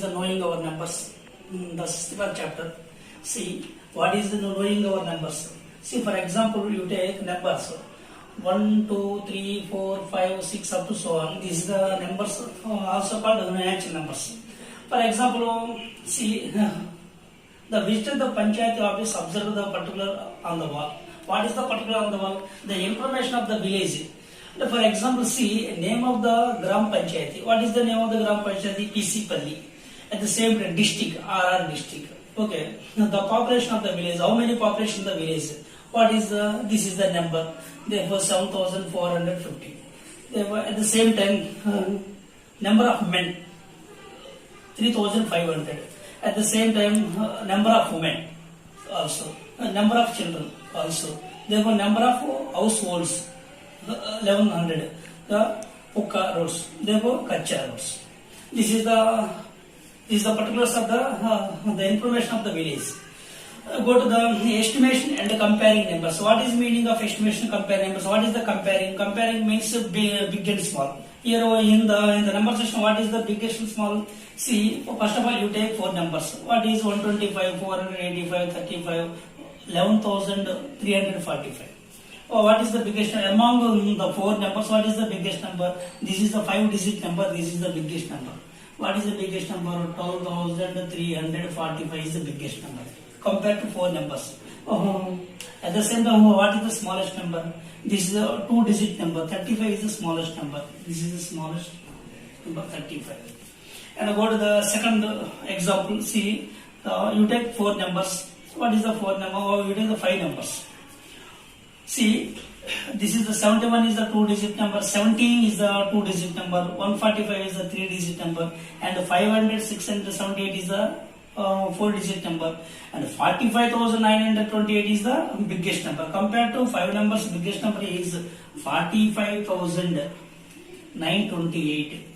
the knowing our numbers? The sixth chapter. See, what is the knowing our numbers? See, for example, you take numbers 1, 2, 3, 4, 5, 6 up to so on. These are the numbers also called natural numbers. For example, see, the visitor the Panchayati office observed the particular on the wall. What is the particular on the wall? The information of the village. For example, see, name of the Gram Panchayati. What is the name of the Gram Panchayati? PC Palli. At the same time, district, RR district. Okay. Now, the population of the village. How many population in the village? What is the, this is the number. Therefore, 7,450. Therefore, at the same time, number of men, 3,500. At the same time, number of women also. Number of children also. Therefore, number of households, 1100. The Pukka roads. Therefore, Kacha roads. This is the particulars of the information of the village. Go to the estimation and the comparing numbers. What is meaning of estimation comparing numbers? What is the comparing? Comparing means big and small. Here in the number section, what is the biggest and small? See, first of all, you take 4 numbers. What is 125, 485, 35, 11,345? What is the biggest among the 4 numbers? What is the biggest number? This is the 5-digit number. This is the biggest number. What is the biggest number? 12,345 is the biggest number compared to 4 numbers. At the same time, what is the smallest number? This is a 2-digit number. 35 is the smallest number. This is the smallest number, 35. And go to the second example. See, you take 4 numbers. What is the 4 number? Or you take the 5 numbers. See, this is the 71 is the 2-digit number, 17 is the 2-digit number, 145 is the 3-digit number, and 500, 678 is the 4-digit number, and 45,928 is the biggest number. Compared to 5 numbers, biggest number is 45,928.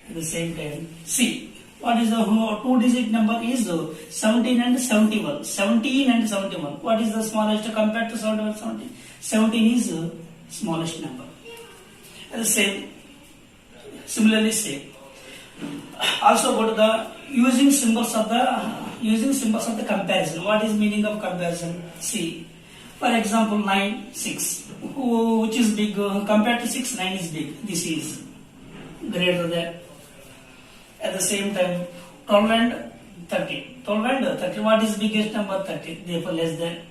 At the same time, see, what is the 2-digit number is 17 and 71. 17 and 71. What is the smallest compared to 71? 17. 17 is the smallest number. And the same, similarly same. Also go to the using symbols of the comparison. What is meaning of comparison? See, for example, 9, 6. Which is big compared to 6? 9 is big. This is greater than. At the same time, 12 and 30. 12 and 30. What is biggest number? 30. Therefore, less than.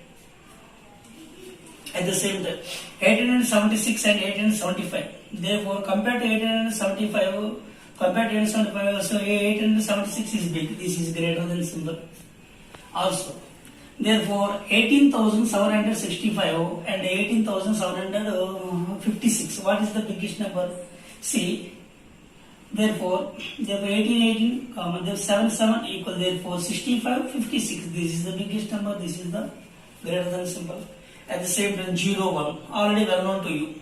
At the same time, 1876 and 1875. Therefore, compared to 1875, so 1876 is big. This is greater than symbol. Also, therefore, 18,765 and 18,756. What is the biggest number? See. Therefore, 18, common, 7 equal, therefore 65, 56. This is the biggest number, this is the greater than symbol. At the same time, 0, 1, already well known to you.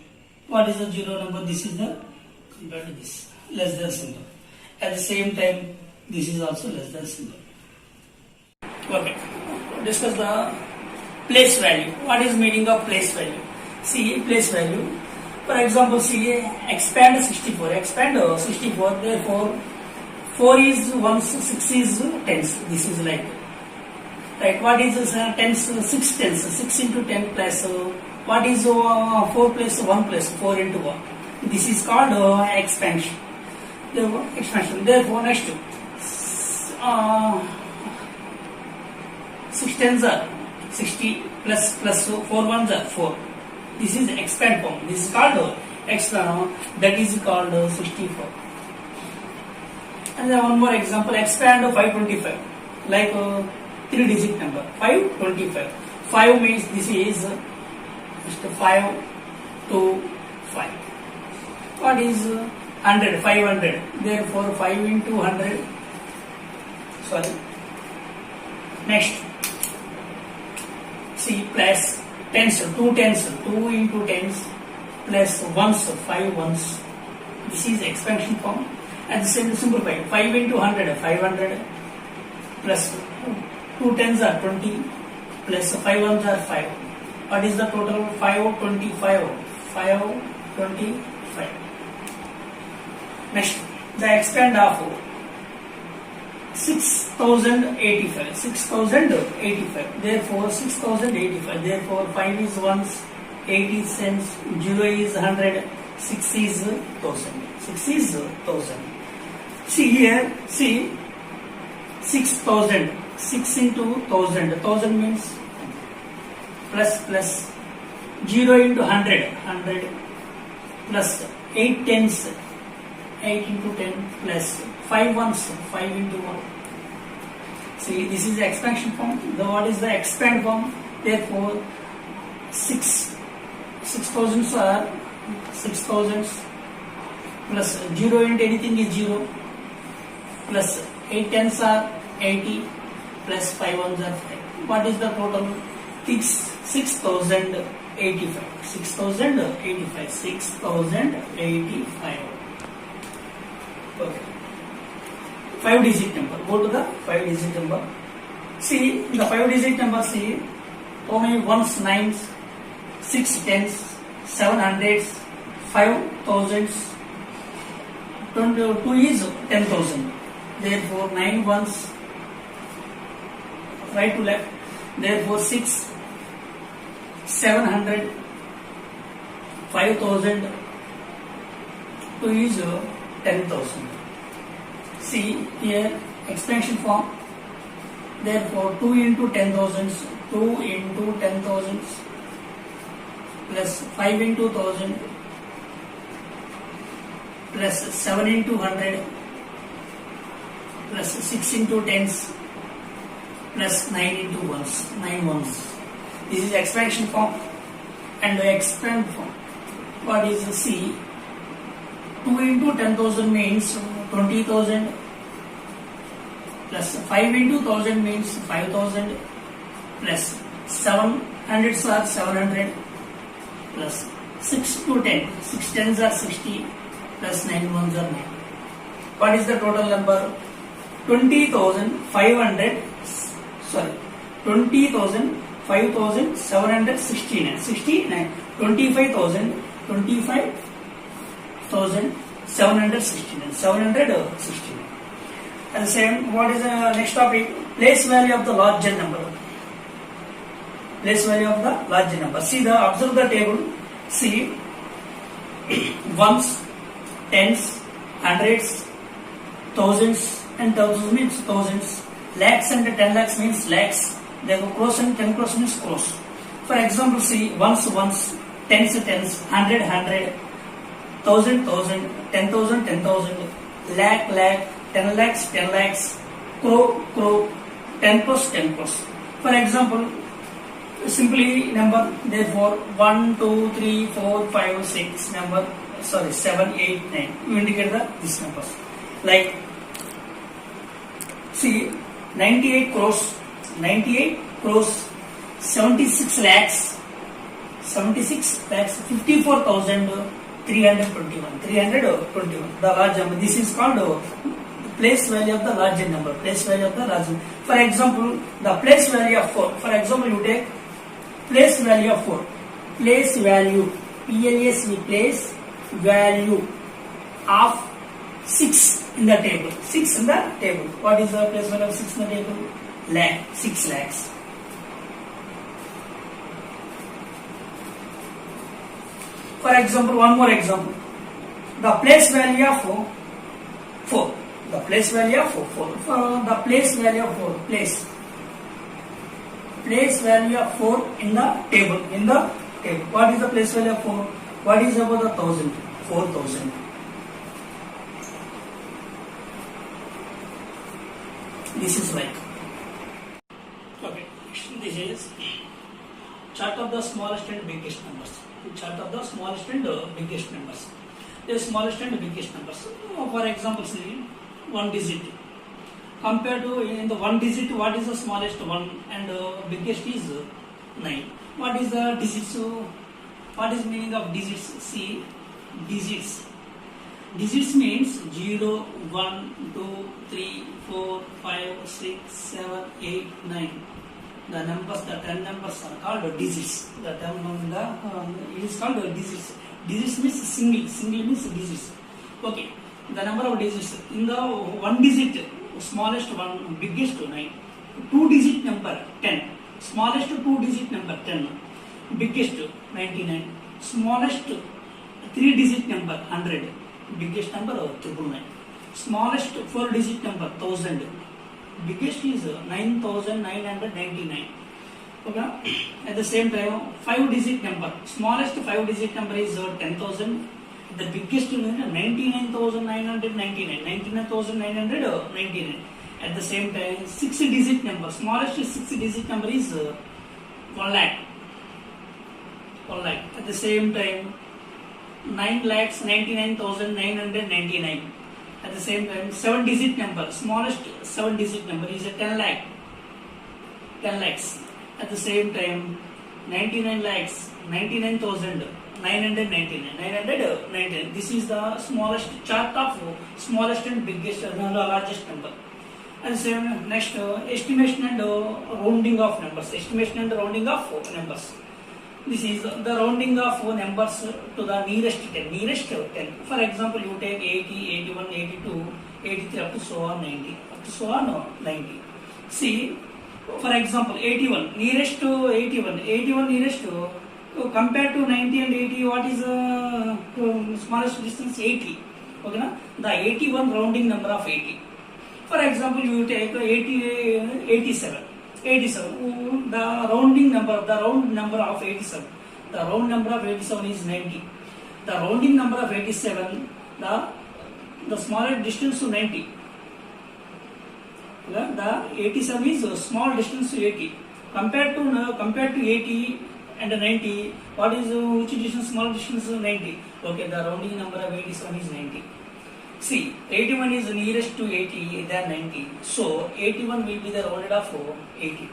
What is the 0 number? This is the, compared to this, less than symbol. At the same time, this is also less than symbol. Okay, discuss the place value. What is meaning of place value? See, place value. For example, see, expand 64. Expand 64. Therefore, 4 is 1, 6 is tens. This is like, right? What is tens? 6 tens. 6 into 10 plus. What is 4 plus 1 plus 4 into 1? This is called expansion. Therefore, expansion. Therefore, next 6 tens are 60 plus 4 ones are 4. This is expand form. This is called expand. That is called 64. And then one more example. Expand 525. Like 3-digit number. 525. 5 means this is 5 to 5. What is 100? 500. Therefore 5 into 100. Sorry. Next. See, plus tens, 2 tens, 2 into tens plus ones, 5 ones. This is expansion form. And the same simplify. 5 into 100, 500 plus 2 tens are 20 plus 5 ones are 5. What is the total? 525. 525. Next, the expand of 6085. 6085. Therefore 6085. Therefore 5 is ones, 8 is cents, 0 is 100, 6 is 1000. 6 is 1000. See here, see 6000. 6 into 1000. 1000 means plus 0 into 100. 100 plus 8 tens. 8 into 10 plus 5 ones, 5 into 1. See, this is the expansion form. The what is the expand form? Therefore, 6,000s are 6,000s plus 0 into anything is 0 plus 8 tens are 80 plus 5 ones are 5. What is the total? 6,085. 6,085. 6,085. Okay. 5-digit number. Go to the 5-digit number. See, the 5-digit number, see, how many ones, nines, 6 tens, 7 hundreds, 5 thousands, 2 is 10,000. Therefore, 9 ones, right to left. Therefore, 6, 700, 5,000, 2 is 10,000. See here expansion form. Therefore 2 into 10,000s, 2 into 10,000s plus 5 into 1000 plus 7 into 100 plus 6 into 10s plus 9 into 1s, 9 ones. This is expansion form and the expand form. What is C? 2 into 10,000 means 20,000 plus 5 into 1000 means 5,000 plus 700s are 700 plus 6 to 10, 6 tens are 60 plus 9 ones are 9. What is the total number? 20,500, sorry, 20,000, 5,769, 69, 25,000, 25,769, 769. And same, what is the next topic? Place value of the larger number. Place value of the larger number. See observe the table. See, ones, tens, hundreds, thousands, and thousands means thousands. Lakhs and 10 lakhs means lakhs. Therefore, crores and 10 crores means crores. For example, see, ones, tens, hundred, thousand, 10,000, 10,000, lakh, 10 lakhs, crore, 10 crores, 10 crores. For example, simply number, therefore 1, 2, 3, 4, 5, 6 number, 7, 8, 9. You indicate these numbers. Like, see, 98 crores, 76 lakhs, 54,321. The large number. This is called place value of the larger number. Place value of the larger. For example, the place value of 4. For example, you take place value of 4. Place value, PLACE, place value of 6 in the table. 6 in the table. What is the place value of 6 in the table? Lakh, 6 lakhs. For example, one more example. The place value of 4. The place value of 4. The place value of 4. Place value of 4 in the table. What is the place value of 4? What is about the 1,000? 4,000. This is like. Okay. This is chart of the smallest and biggest numbers. Chart of the smallest and biggest numbers. The smallest and biggest numbers. For example, see, 1 digit. Compared to in the 1 digit, what is the smallest one and biggest is 9. What is the digits? What is meaning of digits? See, digits. Digits means 0, 1, 2, 3, 4, 5, 6, 7, 8, 9. The numbers, the 10 numbers are called digits. The term it is called digits. Digits means single. Single means digits. Okay. The number of digits in the 1 digit. smallest one, biggest 9. 2-digit number 10. Smallest 2-digit number 10. Biggest 99. Smallest 3-digit number 100. Biggest number 999. Smallest 4-digit number 1000. Biggest is 9999. Okay. At the same time, 5-digit number. Smallest 5-digit number is 10,000. The biggest is 99,999. 99,999. At the same time, 6-digit number. Smallest 6-digit number is 1 lakh. 1 lakh. At the same time, 9,99,999. At the same time, 7-digit number. Smallest 7-digit number is 10 lakh. 10 lakhs. At the same time, 99 lakhs, 99,999. 999. This is the smallest chart of smallest and biggest, largest number. And same next, estimation and rounding of numbers. Estimation and rounding of numbers. This is the rounding of numbers to the nearest 10. Nearest 10. For example, you take 80, 81, 82, 83 up to so on 90. Up to so on 90. See, for example, 81 nearest to 81. 81 nearest to compared to 90 and 80. What is the smallest distance? 80. Okay, na? The 81 rounding number of 80. For example, you take 87. 87. The round number of 87. The round number of 87 is 90. The rounding number of 87, the smaller distance to 90. The 87 is a small distance to 80. Compared to 80 and 90, what is which distance? Small distance to 90. Okay, the rounding number of 87 is 90. See, 81 is nearest to 80 than 90. So, 81 will be the rounded of 80.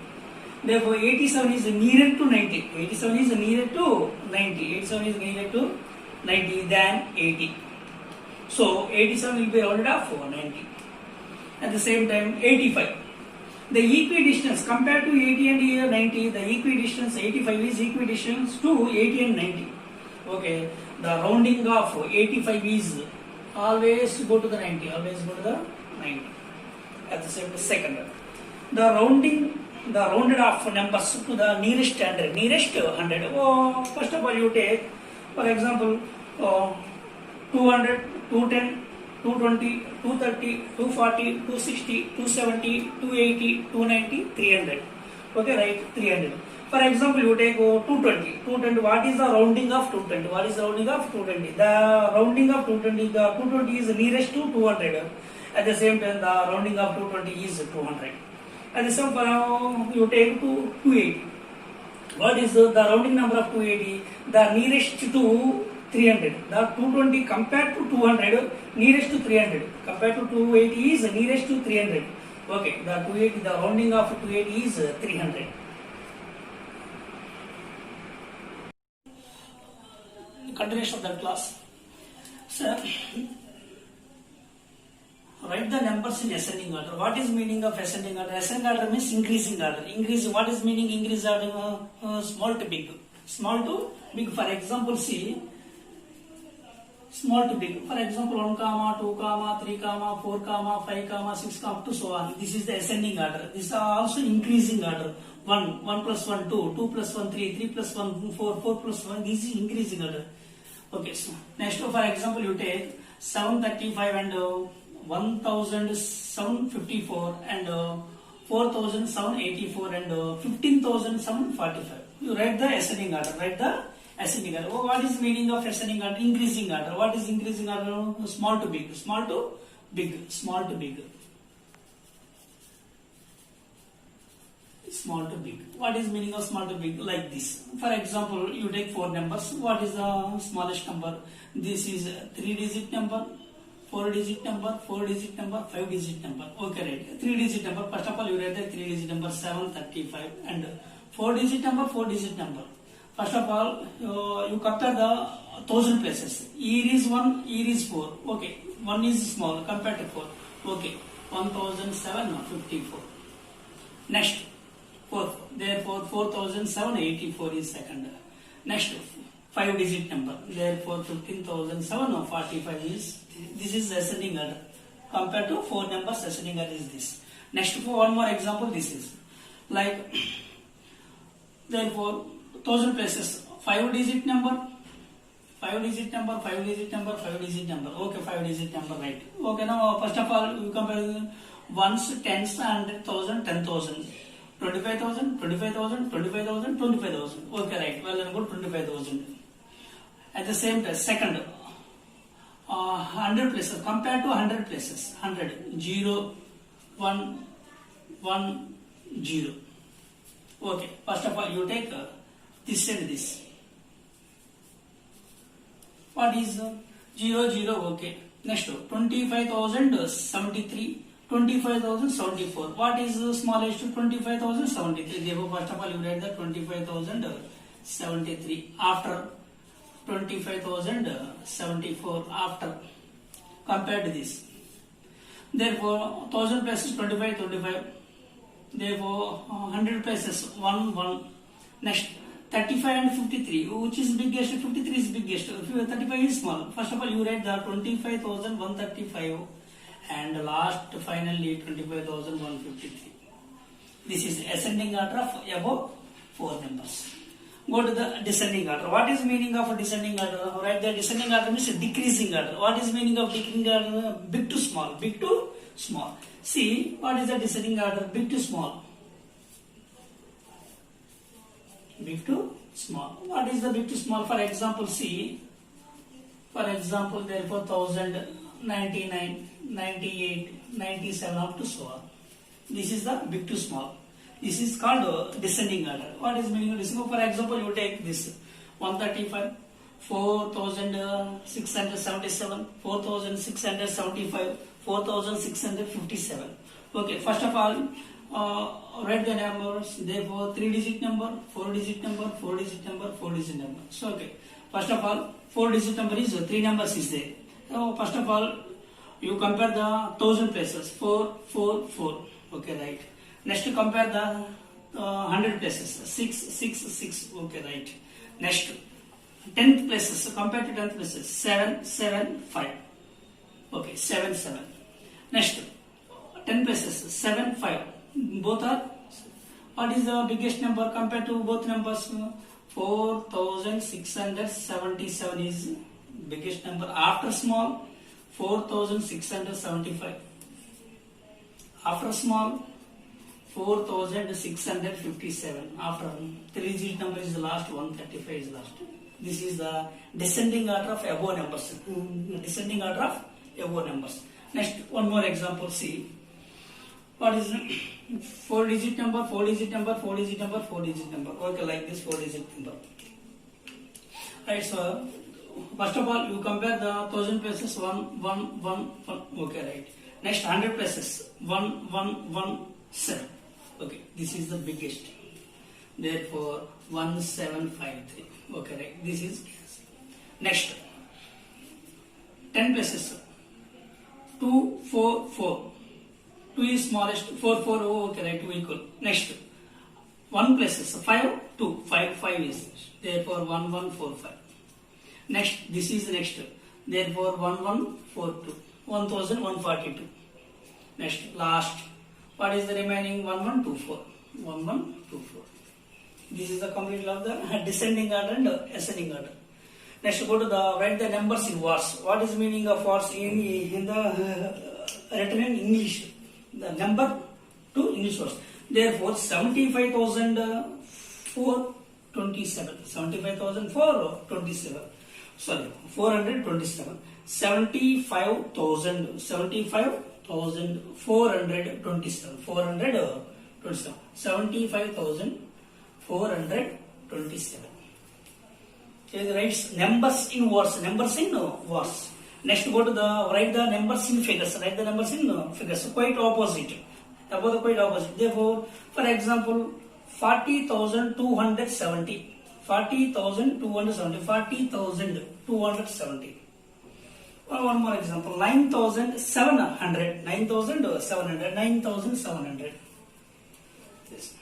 Therefore, 87 is nearer to 90. 87 is nearer to 90. 87 is nearer to 90 than 80. So, 87 will be rounded of 90. At the same time, 85. The equidistance compared to 80 and 90, the equidistance 85 is equidistance to 80 and 90. Okay, the rounding of 85 is always go to the 90. Always go to the 90. At the same second, the rounded off numbers to the nearest 100. Nearest 100. Oh, first of all, you take, for example, 200, 210, 220, 230, 240, 260, 270, 280, 290, 300. Okay, right? 300. For example, you take 220. 220. What is the rounding of 220? What is the rounding of 220? The rounding of 220. The 220 is nearest to 200. At the same time, the rounding of 220 is 200. At the same time, you take 280. What is the rounding number of 280? The nearest to 300. The 220 compared to 200, nearest to 300. Compared to 280 is nearest to 300. Okay, the 280, the rounding of 280 is 300. Continuation of that class. So, write the numbers in ascending order. What is meaning of ascending order? Ascending order means increasing order. Increase. What is meaning increase order? Small to big. Small to big. For example, see. Small to big. For example, 1, 2, 3, 4, 5, 6, up to so on. This is the ascending order. This is also increasing order. 1 plus 1, 2, 2 plus 1, 3, 3 plus 1, 4, 4 plus 1. This is increasing order. Okay, so next, for example, you take 735 and 1,754 and 4,784 and 15,745. You write the ascending order. Write the ascending order. Oh, what is meaning of ascending order? Increasing order. What is increasing order? Small to big. Small to big. Small to big. Small to big. What is meaning of small to big? Like this. For example, you take 4 numbers. What is the smallest number? This is 3-digit number, 4-digit number, 4-digit number, 5-digit number. Okay, right. 3-digit number. First of all, you write the 3-digit number 735 and 4-digit number, 4-digit number. First of all, you compare the 1000 places. Here is 1, here is 4. Okay, 1 is small compared to 4. Okay, 1,754. Next, 4. Therefore, 4,784 is second. Next, 5-digit number. Therefore, 15,745 is. This is ascending order. compared to 4 numbers ascending order is this. Next, for one more example, this is like therefore 1000 places 5 digit number, 5 digit number, 5 digit number, 5 digit number. Okay, 5 digit number, right? Okay, now first of all you compare ones, tens, 100,000, 10,000, 25,000, 25,000, 25,000, 25,000. Okay, right? Well, then go 25,000. At the same time, second, 100 places compared to 100 places, 100, 0, 1, 1, 0. Okay, first of all you take this and this. What is 0, 0? Okay. Next, 25,073, 25,074. What is the smallest? 25,073. Therefore, first of all, you write the 25,073 after 25,074 after compared to this. Therefore, 1000 places 25, 25. Therefore, 100 places 1, 1. Next, 35 and 53. Which is biggest? 53 is biggest. 35 is small. First of all, you write the 25,135 and last finally 25,153. This is ascending order of above 4 numbers. Go to the descending order. What is meaning of descending order? Write the descending order means decreasing order. What is meaning of decreasing order? Big to small. Big to small. See, what is the descending order? Big to small. Big to small. What is the big to small? For example, see. For example, therefore 1000, 99, 98, 97 up to so on. This is the big to small. This is called descending order. What is meaning of descending? For example, you take this 135, 4,677, 4,675, 4,657. Okay, first of all, write the numbers. Therefore, 3-digit number, 4-digit number, 4-digit number, 4-digit number. So, okay, first of all, 4-digit number is 3 numbers is there. So, first of all, you compare the 1000 places 4, 4, 4. Okay, right. Next, you compare the 100 places 6, 6, 6. Okay, right. Next, 10th places compared to 10th places 7, 7, 5. Okay, 7, 7. Next, 10 places 7, 5. Both are. What is the biggest number compared to both numbers? 4,677 is biggest number. After small, 4,675. After small, 4,657. After 3-digit number is the last, 135 is last. This is the descending order of above numbers. Descending order of above numbers. Next, one more example. See, what is 4-digit number, 4-digit number, 4-digit number, 4-digit number. Okay, like this 4-digit number. Right. So, first of all, you compare the 1000 places 1, 1, 1, 1. Okay, right. Next, 100 places 1, 1, 1, 7. Okay, this is the biggest. Therefore, 1753. Okay, right. This is next. 10 places 2, 4, 4. 2 is smallest. 4, 4. Oh, okay, right. 2 equal. Next, 1 places 5, 2. 5, 5 is. Therefore, 1, 1, 4, 5. Next, this is next. Therefore, 1, 1, 4, 2. 1,142. Next, last. What is the remaining? 1, 1, 2, 4. 1, 1, 2, 4. This is the complete of the descending order and ascending order. Next, go to the write the numbers in words. What is meaning of words in the written in English? The number to English words. Therefore, 75,427. 75,427. Sorry, 427. 75,000. 75,427. 427. 75,427. It writes numbers in words. Numbers in words. Next, go to the write the numbers in figures. Write the numbers in figures. Quite opposite. About the quite opposite. Therefore, for example, 40,270. 40,270. 40,270. One more example. 9,700. 9,700. 9,700. Yes.